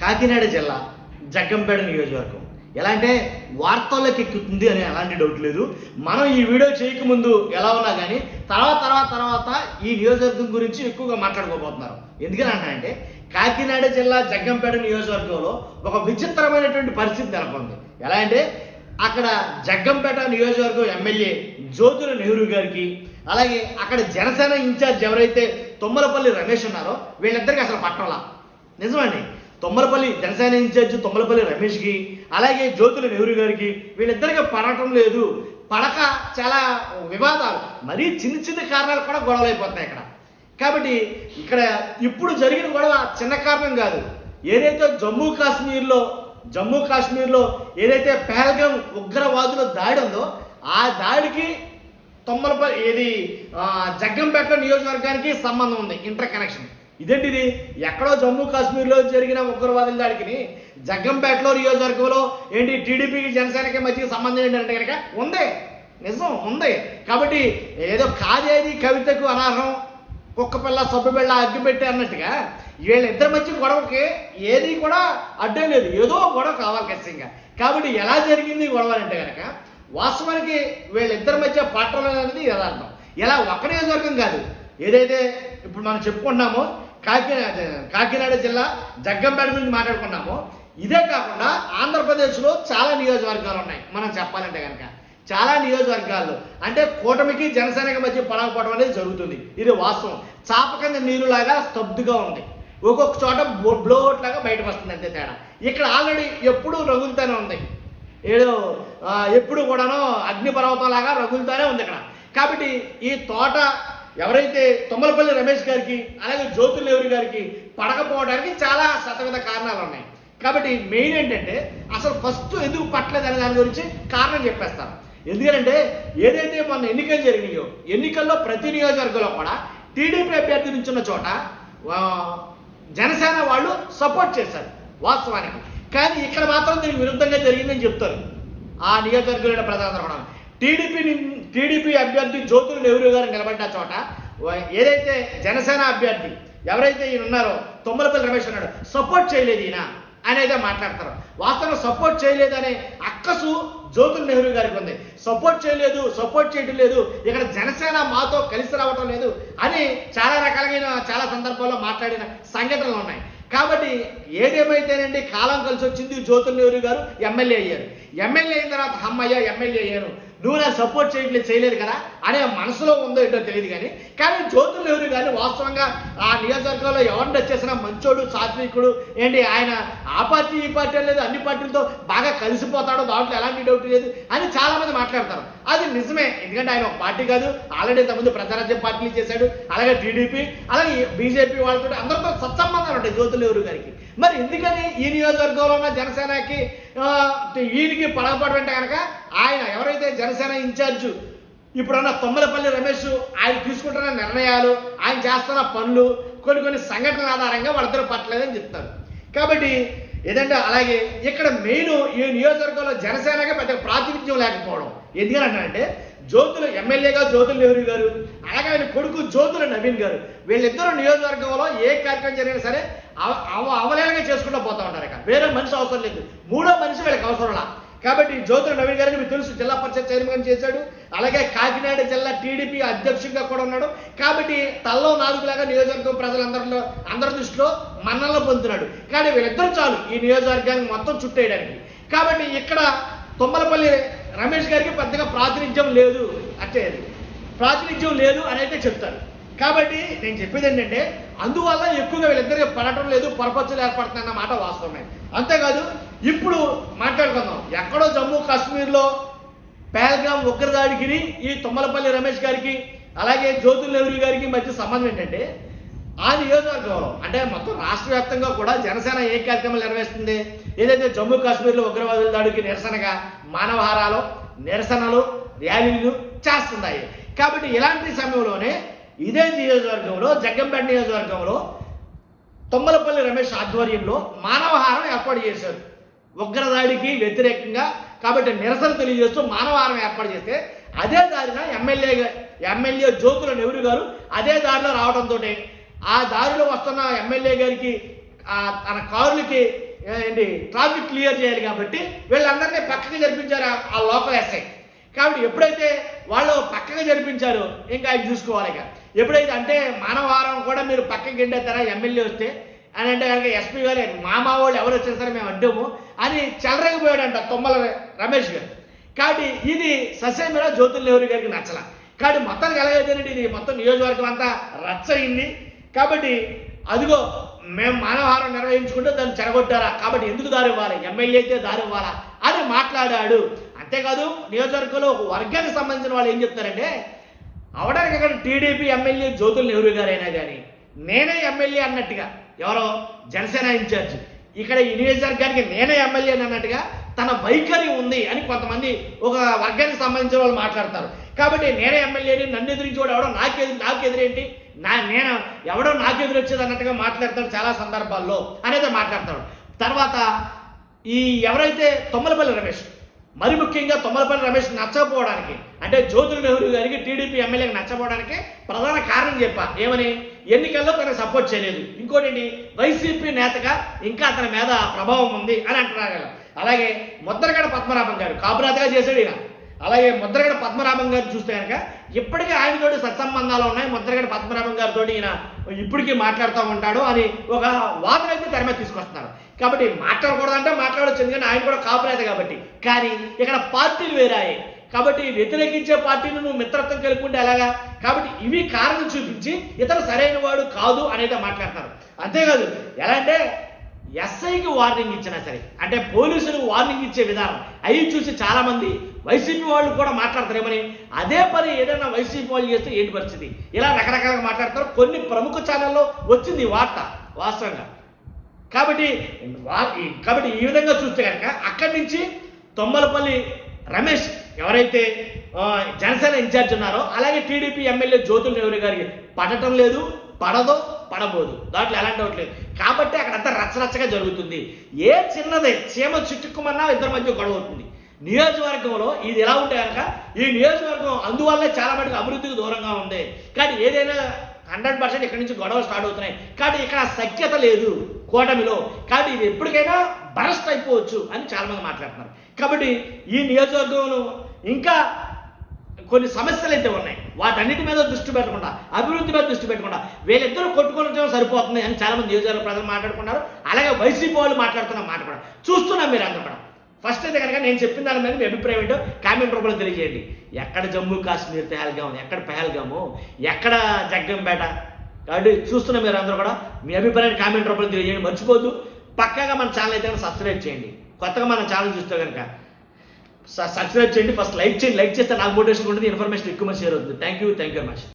కాకినాడ జిల్లా జగ్గంపేట నియోజకవర్గం ఎలా అంటే వార్తల్లోకి ఎక్కుతుంది అని ఎలాంటి డౌట్ లేదు. మనం ఈ వీడియో చేయకముందు ఎలా ఉన్నా కానీ తర్వాత ఈ నియోజకవర్గం గురించి ఎక్కువగా మాట్లాడుకోబోతున్నారు. ఎందుకని అంటే కాకినాడ జిల్లా జగ్గంపేట నియోజకవర్గంలో ఒక విచిత్రమైనటువంటి పరిస్థితి నెలకొంది. ఎలా అంటే అక్కడ జగ్గంపేట నియోజకవర్గం ఎమ్మెల్యే జ్యోతుల నెహ్రూ గారికి, అలాగే అక్కడ జనసేన ఇన్ఛార్జ్ ఎవరైతే తుమ్మలపల్లి రమేష్ ఉన్నారో వీళ్ళిద్దరికి అసలు పట్టంలా. నిజమండి, తుమ్మలపల్లి జనసేన ఇన్ఛార్జ్ తుమ్మలపల్లి రమేష్కి, అలాగే జ్యోతుల నెహ్రూ గారికి వీళ్ళిద్దరికి పడటం లేదు. పడక చాలా వివాదాలు, మరీ చిన్న కారణాలు కూడా గొడవలు అయిపోతున్నాయి ఇక్కడ. కాబట్టి ఇక్కడ ఇప్పుడు జరిగిన గొడవ చిన్న కారణం కాదు. ఏదైతే జమ్మూ కాశ్మీర్లో ఏదైతే పహల్గామ్ ఉగ్రవాదుల దాడి ఉందో ఆ దాడికి తుమ్మలపల్లి జగ్గంపేట నియోజకవర్గానికి సంబంధం ఉంది, ఇంటర్ కనెక్షన్. ఇదేంటిది? ఎక్కడో జమ్మూ కాశ్మీర్లో జరిగిన ఉగ్రవాదుల దాడికి జగ్గంపేటలో నియోజకవర్గంలో ఏంటి టీడీపీకి జనసేనకి మధ్య సంబంధం ఏంటంటే కనుక ఉంది, నిజం ఉంది. కాబట్టి ఏదో కాదేది కవితకు అనర్హం, కుక్క పిల్ల సబ్బు పిల్ల అగ్గి పెట్టి అన్నట్టుగా వీళ్ళిద్దరి మధ్య గొడవకి ఏది కూడా అడ్డం లేదు, ఏదో గొడవ కావాలి ఖచ్చితంగా. కాబట్టి ఎలా జరిగింది గొడవ అంటే కనుక వాస్తవానికి వీళ్ళిద్దరి మధ్య పట్టడం అనేది యథార్థం. ఇలా ఒక్క నియోజకవర్గం కాదు, ఏదైతే ఇప్పుడు మనం చెప్పుకుంటున్నామో కాకినాడ జిల్లా జగ్గంపేట గురించి మాట్లాడుకున్నామో ఇదే కాకుండా ఆంధ్రప్రదేశ్లో చాలా నియోజకవర్గాలు ఉన్నాయి. మనం చెప్పాలంటే కనుక చాలా నియోజకవర్గాల్లో అంటే కూటమికి జనసేనకి మధ్య పడకపోవడం అనేది జరుగుతుంది. ఇది వాస్తవం. చాప కింద నీరులాగా స్తబ్దుగా ఉంది, ఒక్కొక్క చోట బ్లోట్ లాగా బయటకు వస్తుంది, అంతే తేడా. ఇక్కడ ఆల్రెడీ ఎప్పుడూ రగులుతూనే ఉంది, ఎప్పుడు కూడాను అగ్నిపర్వతం లాగా రగులుతూనే ఉంది ఇక్కడ. కాబట్టి ఈ తోట ఎవరైతే తుమ్మలపల్లి రమేష్ గారికి అలాగే జ్యోతుల నెహ్రూ గారికి పడకపోవడానికి చాలా శతవిధ కారణాలు ఉన్నాయి. కాబట్టి మెయిన్ ఏంటంటే అసలు ఫస్ట్ ఎందుకు పట్టలేదు అనే దాని గురించి కారణం చెప్పేస్తాను. ఎందుకంటే ఏదైతే మొన్న ఎన్నికలు జరిగినాయో ఎన్నికల్లో ప్రతి నియోజకవర్గంలో కూడా టీడీపీ అభ్యర్థి నుంచున్న చోట జనసేన వాళ్ళు సపోర్ట్ చేశారు వాస్తవానికి. కానీ ఇక్కడ మాత్రం దీనికి విరుద్ధంగా జరిగిందని చెప్తారు ఆ నియోజకవర్గంలో ప్రజలందరూ కూడా. టీడీపీ అభ్యర్థి జ్యోతుల నెహ్రూ గారు నిలబడ్డ చోట ఏదైతే జనసేన అభ్యర్థి ఎవరైతే ఈయన ఉన్నారో తుమ్మలపల్లి రమేష్ ఉన్నాడు సపోర్ట్ చేయలేదు ఈయన అనేది మాట్లాడతారు. వాస్తవంగా సపోర్ట్ చేయలేదనే అక్కసు జ్యోతుల నెహ్రూ గారికి ఉంది. సపోర్ట్ చేయడం లేదు, ఇక్కడ జనసేన మాతో కలిసి రావటం లేదు అని చాలా రకాలైన చాలా సందర్భాల్లో మాట్లాడిన సంఘటనలు ఉన్నాయి. కాబట్టి ఏదేమైతేనండి కాలం కలిసి వచ్చింది, జ్యోతుల నెహ్రూ గారు ఎమ్మెల్యే అయ్యారు. ఎమ్మెల్యే అయిన తర్వాత అమ్మయ్య ఎమ్మెల్యే అయ్యాను, నువ్వు నాకు సపోర్ట్ చేయలేదు కదా అనే మనసులో ఉందో ఏంటో తెలియదు. కానీ జ్యోతుల నెహ్రూ గారిని వాస్తవంగా ఆ నియోజకవర్గంలో ఎవరిని వచ్చేసినా మంచోడు, సాత్వికుడు, ఏంటి ఆయన ఆ పార్టీ ఈ పార్టీ లేదు, అన్ని పార్టీలతో బాగా కలిసిపోతాడు, దాంట్లో ఎలాంటి డౌట్ లేదు అని చాలామంది మాట్లాడతారు. అది నిజమే, ఎందుకంటే ఆయన ఒక పార్టీ కాదు, ఆల్రెడీ ఇంతకుముందు ప్రజారాజ్యం పార్టీలు చేశాడు, అలాగే టీడీపీ అలాగే బీజేపీ వాళ్ళతో అందరితో సత్సంబంధాలు ఉంటాయి జ్యోతుల నెహ్రూ గారికి. మరి ఎందుకని ఈ నియోజకవర్గంలో ఉన్న జనసేనకి వీరికి పడకపోవడం అంటే కనుక ఆయన ఎవరైతే జనసేన ఇన్ఛార్జు ఇప్పుడున్న తుమ్మలపల్లి రమేష్ ఆయన తీసుకుంటున్న నిర్ణయాలు, ఆయన చేస్తున్న పనులు, కొన్ని సంఘటనల ఆధారంగా వాళ్ళిద్దరూ పట్టలేదని చెప్తారు. కాబట్టి ఏదంటే అలాగే ఇక్కడ మెయిన్ ఈ నియోజకవర్గంలో జనసేనగా పెద్ద ప్రాతినిధ్యం లేకపోవడం. ఎందుకంటే ఎమ్మెల్యేగా జ్యోతుల నెహ్రూ గారు అలాగే ఆయన కొడుకు జ్యోతుల నవీన్ గారు వీళ్ళిద్దరూ నియోజకవర్గంలో ఏ కార్యక్రమం జరిగినా సరే అవలేలంగా చేసుకుంటూ పోతూ ఉంటారు. ఇక వేరే మనిషి అవసరం లేదు, మూడో మనిషి వీళ్ళకి అవసరంలా. కాబట్టి జ్యోతుల నవీన్ గారిని మీకు తెలుసు, జిల్లా పరిషత్ చైర్మన్ చేశాడు, అలాగే కాకినాడ జిల్లా టీడీపీ అధ్యక్షుడిగా కూడా ఉన్నాడు. కాబట్టి తల్లో నాలుగులాగా నియోజకవర్గం అందరి దృష్టిలో మన్నలను పొందుతున్నాడు. కానీ వీళ్ళిద్దరూ చాలు ఈ నియోజకవర్గాన్ని మొత్తం చుట్టేయడానికి. కాబట్టి ఇక్కడ తుమ్మలపల్లి రమేష్ గారికి పెద్దగా ప్రాతినిధ్యం లేదు అని అయితే చెప్తారు. కాబట్టి నేను చెప్పేది ఏంటంటే అందువల్ల ఎక్కువగా వీళ్ళిద్దరికి పడటం లేదు, పొరపచ్చులు ఏర్పడుతున్నాయన్న మాట వాస్తవమే. అంతేకాదు ఇప్పుడు మాట్లాడుకుందాం, ఎక్కడో జమ్మూ కాశ్మీర్లో పహల్గామ్ ఉగ్రదాడికి ఈ తుమ్మలపల్లి రమేష్ గారికి అలాగే జ్యోతుల నెహ్రూ గారికి మధ్య సంబంధం ఏంటంటే ఆ నియోజకవర్గంలో అంటే మొత్తం రాష్ట్ర వ్యాప్తంగా కూడా జనసేన ఏ కార్యక్రమాలు నిర్వహిస్తుంది? ఏదైతే జమ్మూ కాశ్మీర్లో ఉగ్రవాదుల దాడికి నిరసనగా మానవహారాలు, నిరసనలు, ర్యాలీలు చేస్తున్నాయి. కాబట్టి ఇలాంటి సమయంలోనే ఇదే నియోజకవర్గంలో జగ్గంపేట నియోజకవర్గంలో తుమ్మలపల్లి రమేష్ ఆధ్వర్యంలో మానవహారం ఏర్పాటు చేశారు ఉగ్రదాడికి వ్యతిరేకంగా. కాబట్టి నిరసన తెలియజేస్తూ మానవహారం ఏర్పాటు చేస్తే అదే దారిన ఎమ్మెల్యే జ్యోతుల నెహ్రూ గారు అదే దారిలో రావడంతో ఆ దారిలో వస్తున్న ఎమ్మెల్యే గారికి తన కారులకి ఏంటి ట్రాఫిక్ క్లియర్ చేయాలి కాబట్టి వీళ్ళందరినీ పక్కకి జరిపించారు ఆ లోకల్ ఎస్ఐ. కాబట్టి ఎప్పుడైతే వాళ్ళు పక్కగా జరిపించారో ఇంకా అది చూసుకోవాలి. ఇక ఎప్పుడైతే అంటే మానవారం కూడా మీరు పక్కకి గెండేస్తారా ఎమ్మెల్యే వస్తే అని అంటే కనుక ఎస్పీ గారు మా వాళ్ళు ఎవరు వచ్చినా సరే మేము అడ్డాము అని చెలరగిపోయాడంట తుమ్మల రమేష్ గారు. కాబట్టి ఇది ససేమిరా జ్యోతుల్ నెహ్రూ గారికి నచ్చల. కాబట్టి మొత్తానికి ఎలాగైతేనండి ఇది మొత్తం నియోజకవర్గం అంతా రచ్చ అయింది. కాబట్టి అదిగో మేము మానవహారం నిర్వహించుకుంటే దాన్ని చెరగొట్టారా, కాబట్టి ఎందుకు దారి ఇవ్వాలి, ఎమ్మెల్యే అయితే దారి ఇవ్వాలా అని మాట్లాడాడు. అంతేకాదు నియోజకవర్గంలో ఒక వర్గానికి సంబంధించిన వాళ్ళు ఏం చెప్తారంటే అవడానికి అక్కడ టీడీపీ ఎమ్మెల్యే జ్యోతుల్ నెహ్రూ గారైనా కానీ నేనే ఎమ్మెల్యే అన్నట్టుగా, ఎవరో జనసేన ఇన్ఛార్జ్ ఇక్కడ ఈ నియోజకవర్గానికి నేనే ఎమ్మెల్యే అన్నట్టుగా తన వైఖరి ఉంది అని కొంతమంది ఒక వర్గానికి సంబంధించిన వాళ్ళు మాట్లాడతారు. కాబట్టి నేనే ఎమ్మెల్యేని, నన్ను ఎదిరించేవాడు ఎవడో నాకు ఎదురేంటి, నేను ఎవడో నాకు ఎదురొచ్చేది అన్నట్టుగా మాట్లాడతాడు చాలా సందర్భాల్లో అనేది మాట్లాడతాడు. తర్వాత ఈ ఎవరైతే తుమ్మలపల్లి రమేష్, మరి ముఖ్యంగా తుమ్మలపల్లి రమేష్ నచ్చకపోవడానికి అంటే జ్యోతుల్ నెహ్రూ గారికి టీడీపీ ఎమ్మెల్యేకి నచ్చకపోవడానికి ప్రధాన కారణం చెప్పా ఏమని, ఎన్నికల్లో తనకు సపోర్ట్ చేయలేదు, ఇంకోటి వైసీపీ నేతగా ఇంకా అతని మీద ప్రభావం ఉంది అని అంటున్నారు. అలాగే ముద్రగడ పద్మనాభం గారు కాపురాతగా చేశాడు ఈయన. అలాగే ముద్రగడ పద్మనాభం గారు చూస్తే కనుక ఇప్పటికీ ఆయనతోటి సత్సంబంధాలు ఉన్నాయి, ముద్రగడ పద్మనాభం గారితో ఈయన ఇప్పటికీ మాట్లాడుతూ ఉంటాడు అని ఒక వాదన అయితే తెర మీద తీసుకొస్తున్నారు. కాబట్టి మాట్లాడకూడదంటే మాట్లాడవచ్చు, ఎందుకంటే ఆయన కూడా కాపురేత కాబట్టి. కానీ ఇక్కడ పార్టీలు వేరాయి కాబట్టి వ్యతిరేకించే పార్టీని నువ్వు మిత్రత్వం కలుపుకుంటే ఎలాగా, కాబట్టి ఇవి కారణం చూపించి ఇతను సరైన వాడు కాదు అనేది మాట్లాడతారు. అంతేకాదు ఎలా అంటే ఎస్ఐకి వార్నింగ్ ఇచ్చినా సరే, అంటే పోలీసులు వార్నింగ్ ఇచ్చే విధానం అవి చూసి చాలామంది వైసీపీ వాళ్ళు కూడా మాట్లాడతారేమని, అదే పని ఏదైనా వైసీపీ వాళ్ళు చేస్తే ఏంటి పరిస్థితి, ఇలా రకరకాలుగా మాట్లాడతారు. కొన్ని ప్రముఖ ఛానల్లో వచ్చింది వార్త వాస్తవంగా. కాబట్టి ఈ విధంగా చూస్తే కనుక అక్కడి నుంచి తుమ్మలపల్లి రమేష్ ఎవరైతే జనసేన ఇన్ఛార్జ్ ఉన్నారో అలాగే టీడీపీ ఎమ్మెల్యే జ్యోతుల్ నెహ్రూ గారికి పడటం లేదు, పడదో పడబోదు, దాంట్లో ఎలాంటి డౌట్ లేదు. కాబట్టి అక్కడంతా రచ్చరచ్చగా జరుగుతుంది. ఏ చిన్నదే చీమ చిట్టుకుమన్నా ఇద్దరి మధ్య గొడవ అవుతుంది. నియోజకవర్గంలో ఇది ఎలా ఉంటే కనుక ఈ నియోజకవర్గం అందువల్లే చాలా మటుకు అభివృద్ధికి దూరంగా ఉంది. కానీ ఏదైనా 100% ఇక్కడి నుంచి గొడవలు స్టార్ట్ అవుతున్నాయి. కాబట్టి ఇక్కడ సఖ్యత లేదు కూటమిలో. కాబట్టి ఇది ఎప్పటికైనా బరస్ట్ అయిపోవచ్చు అని చాలామంది మాట్లాడుతున్నారు. కాబట్టి ఈ నియోజకవర్గంలో ఇంకా కొన్ని సమస్యలు అయితే ఉన్నాయి, వాటన్నిటి మీద దృష్టి పెట్టకుండా అభివృద్ధి మీద దృష్టి పెట్టకుండా వీళ్ళిద్దరూ కొట్టుకోవడం సరిపోతుంది అని చాలామంది నియోజకవర్గ ప్రజలు మాట్లాడుకున్నారు. అలాగే వైసీపీ వాళ్ళు మాట్లాడుతున్న మాట కూడా చూస్తున్నాం మీరు అందరూ కూడా. ఫస్ట్ అయితే కనుక నేను చెప్పిన దాని మీద మీ అభిప్రాయం ఏంటో కామెంట్ రూపంలో తెలియజేయండి. ఎక్కడ జమ్మూ కాశ్మీర్ పెహల్గాము, ఎక్కడ పెహల్గాము, ఎక్కడ జగ్గంపేట, కాబట్టి చూస్తున్న మీరు అందరూ కూడా మీ అభిప్రాయాన్ని కామెంట్ రూపంలో తెలియజేయండి. మర్చిపోద్దు పక్కాగా మన ఛానల్ అయితే సబ్స్క్రైబ్ చేయండి. కొత్తగా మన ఛానల్ చూస్తే కనుక సబ్స్క్రైబ్ చేయండి, ఫస్ట్ లైక్ చేయండి. లైక్ చేస్తే నాకు మోటివేషన్ ఉంటుంది, ఇన్ఫర్మేషన్ ఎక్కువ షేర్ అవుతుంది. Thank you very much.